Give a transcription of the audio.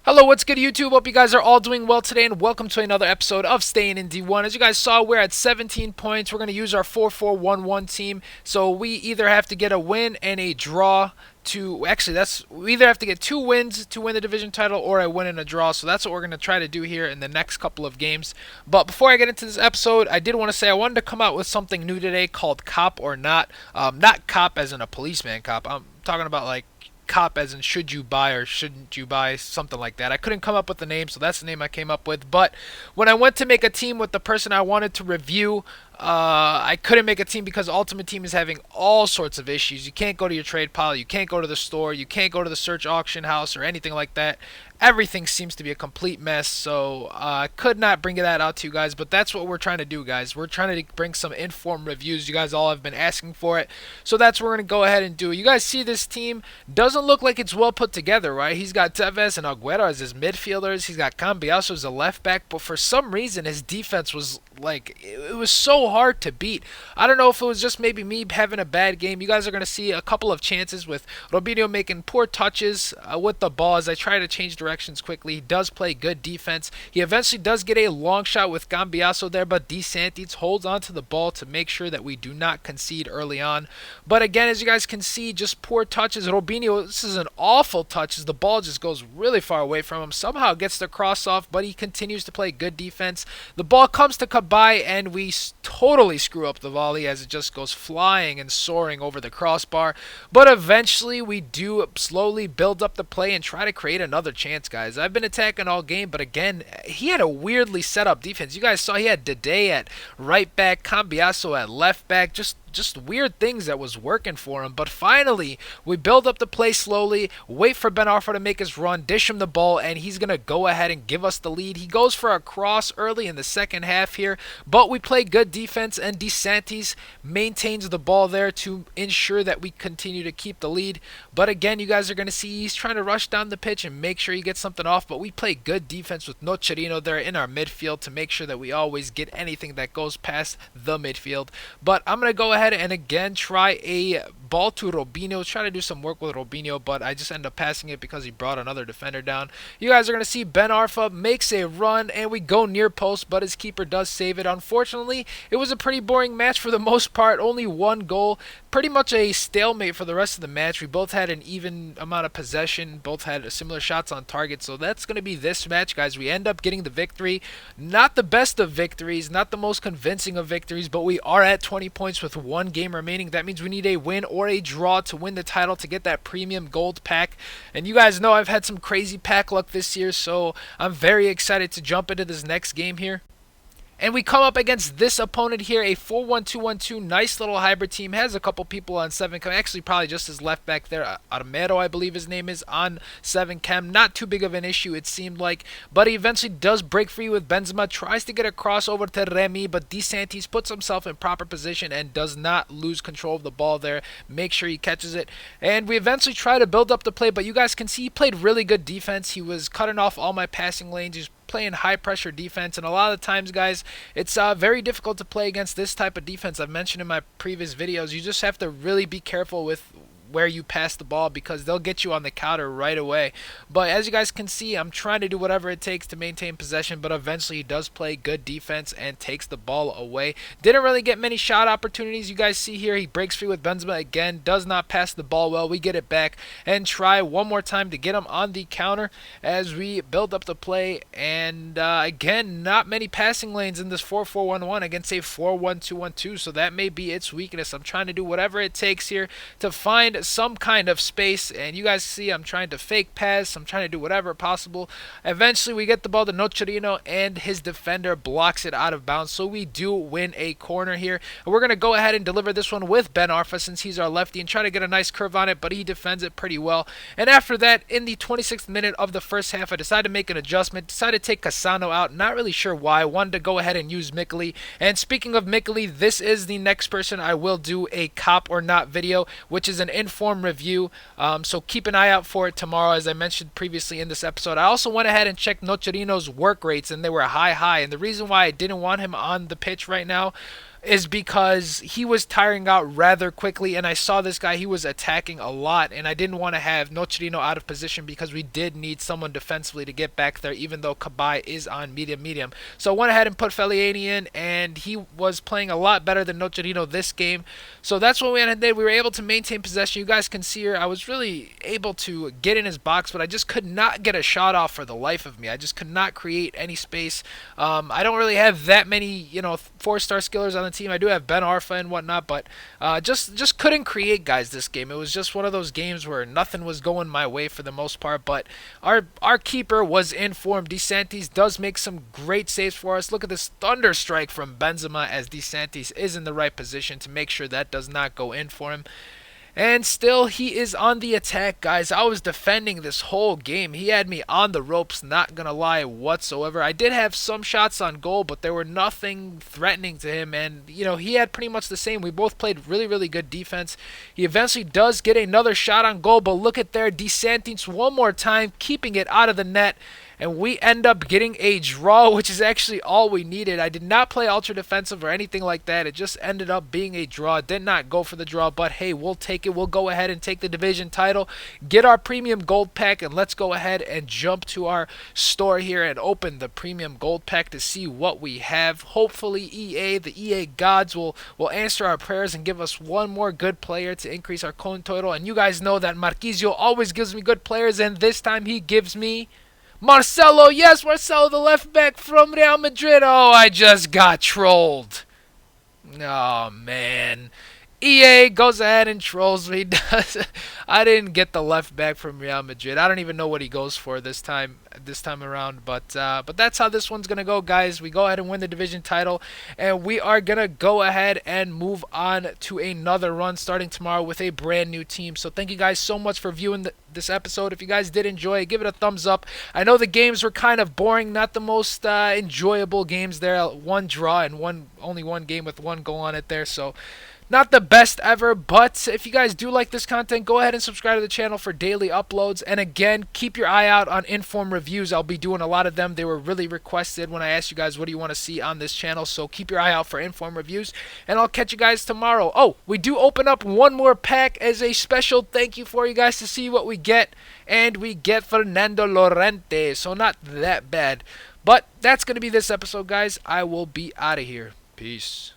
Hello, what's good YouTube? Hope you guys are all doing well today and welcome to another episode of Stayin In D1. As you guys saw, we're at 17 points. We're going to use our 4-4-1-1 team. So we either have to get a win and a draw we either have to get 2 wins to win the division title or a win and a draw. So that's what we're going to try to do here in the next couple of games. But before I get into this episode, I did want to say I wanted to come out with something new today called Cop or Not. Not cop as in a policeman cop. I'm talking about like cop as in should you buy or shouldn't you buy, something like that. I couldn't come up with the name, so that's the name I came up with. But when I went to make a team with the person I wanted to review, I couldn't make a team because Ultimate Team is having all sorts of issues. You can't go to your trade pile, you can't go to the store, you can't go to the search auction house or anything like that. Everything seems to be a complete mess, so I could not bring that out to you guys, but that's what we're trying to do, guys. We're trying to bring some informed reviews. You guys all have been asking for it, so that's what we're going to go ahead and do. You guys see this team doesn't look like it's well put together, right? He's got Tevez and Agüero as his midfielders. He's got Cambiasso as a left back, but for some reason his defense was like, it was so hard to beat. I don't know if it was just maybe me having a bad game. You guys are going to see a couple of chances with Robinho making poor touches with the ball as I try to change directions quickly. He does play good defense. He eventually does get a long shot with Cambiasso there, but De Santis holds onto the ball to make sure that we do not concede early on. But again, as you guys can see, just poor touches. Robinho, this is an awful touch as the ball just goes really far away from him. Somehow gets the cross off, but he continues to play good defense. The ball comes to Kabay, and we totally screw up the volley as it just goes flying and soaring over the crossbar. But eventually, we do slowly build up the play and try to create another chance, guys. I've been attacking all game, but again, he had a weirdly set up defense. You guys saw he had Dede at right back, Cambiasso at left back, just weird things that was working for him. But finally, we build up the play slowly, wait for Ben Arfa to make his run, dish him the ball, and he's going to go ahead and give us the lead. He goes for a cross early in the second half here, but we play good defense, and De Santis maintains the ball there to ensure that we continue to keep the lead. But again, you guys are going to see he's trying to rush down the pitch and make sure he gets something off, but we play good defense with Nocerino there in our midfield to make sure that we always get anything that goes past the midfield. But I'm going to go ahead and again try a ball to Robinho, try to do some work with Robinho, but I just end up passing it because he brought another defender down. You guys are going to see Ben Arfa makes a run, and we go near post, but his keeper does save it. Unfortunately, it was a pretty boring match for the most part, only one goal, pretty much a stalemate for the rest of the match. We both had an even amount of possession, both had similar shots on target, so that's going to be this match, guys. We end up getting the victory. Not the best of victories, not the most convincing of victories, but we are at 20 points with one game remaining. That means we need a win or a draw to win the title to get that premium gold pack. And you guys know I've had some crazy pack luck this year, so I'm very excited to jump into this next game here. And we come up against this opponent here, a 4-1-2-1-2, nice little hybrid team. Has a couple people on 7 chem, actually probably just his left back there. Armero, I believe his name is, on 7 chem. Not too big of an issue, it seemed like. But he eventually does break free with Benzema, tries to get a crossover to Remy, but De Santis puts himself in proper position and does not lose control of the ball there. Make sure he catches it. And we eventually try to build up the play, but you guys can see he played really good defense. He was cutting off all my passing lanes. He's playing high pressure defense, and a lot of the times, guys, it's very difficult to play against this type of defense. I've mentioned in my previous videos, you just have to really be careful with where you pass the ball because they'll get you on the counter right away. But as you guys can see, I'm trying to do whatever it takes to maintain possession, but eventually he does play good defense and takes the ball away. Didn't really get many shot opportunities. You guys see here, he breaks free with Benzema again, does not pass the ball well. We get it back and try one more time to get him on the counter as we build up the play. And again, not many passing lanes in this 4-4-1-1 against a 4-1-2-1-2, so that may be its weakness. I'm trying to do whatever it takes here to find some kind of space, and you guys see I'm trying to fake pass, I'm trying to do whatever possible. Eventually we get the ball to Nocerino, and his defender blocks it out of bounds, so we do win a corner here. And we're going to go ahead and deliver this one with Ben Arfa since he's our lefty and try to get a nice curve on it, but he defends it pretty well. And after that, in the 26th minute of the first half, I decided to make an adjustment, decided to take Cassano out, not really sure why. I wanted to go ahead and use Mikeli. And speaking of Mikeli, this is the next person I will do a cop or not video, which is an in-form review. So keep an eye out for it tomorrow, as I mentioned previously in this episode. I also went ahead and checked Nocerino's work rates, and they were high. And the reason why I didn't want him on the pitch right now is because he was tiring out rather quickly, and I saw this guy, he was attacking a lot, and I didn't want to have Nocerino out of position because we did need someone defensively to get back there, even though Kabay is on medium. So I went ahead and put Feliani in, and he was playing a lot better than Nocerino this game. So that's what we did. We were able to maintain possession. You guys can see here, I was really able to get in his box, but I just could not get a shot off for the life of me. I just could not create any space. I don't really have that many, 4-star skillers on the team. I do have Ben Arfa and whatnot, but just couldn't create, guys, this game. It was just one of those games where nothing was going my way for the most part, but our keeper was in form. DeSantis does make some great saves for us. Look at this thunder strike from Benzema, as DeSantis is in the right position to make sure that does not go in for him. And still, he is on the attack, guys. I was defending this whole game. He had me on the ropes, not gonna lie whatsoever. I did have some shots on goal, but there were nothing threatening to him. And, he had pretty much the same. We both played really good defense. He eventually does get another shot on goal, but look at there, DeSantis one more time, keeping it out of the net. And we end up getting a draw, which is actually all we needed. I did not play ultra defensive or anything like that. It just ended up being a draw. Did not go for the draw, but hey, we'll take it. We'll go ahead and take the division title, get our premium gold pack, and let's go ahead and jump to our store here and open the premium gold pack to see what we have. Hopefully the EA gods will answer our prayers and give us one more good player to increase our coin total. And you guys know that Marquisio always gives me good players, and this time he gives me Marcelo. Yes, Marcelo, the left back from Real Madrid. Oh, I just got trolled. Oh, man. EA goes ahead and trolls me. I didn't get the left back from Real Madrid. I don't even know what he goes for this time around. But that's how this one's gonna go, guys. We go ahead and win the division title, and we are gonna go ahead and move on to another run starting tomorrow with a brand new team. So thank you guys so much for viewing this episode. If you guys did enjoy it, give it a thumbs up. I know the games were kind of boring, not the most enjoyable games there. One draw and only one game with one goal on it there. So not the best ever, but if you guys do like this content, go ahead and subscribe to the channel for daily uploads. And again, keep your eye out on inform reviews. I'll be doing a lot of them. They were really requested when I asked you guys what do you want to see on this channel. So keep your eye out for inform reviews, and I'll catch you guys tomorrow. Oh, we do open up one more pack as a special thank you for you guys to see what we get. And we get Fernando Llorente, so not that bad. But that's going to be this episode, guys. I will be out of here. Peace.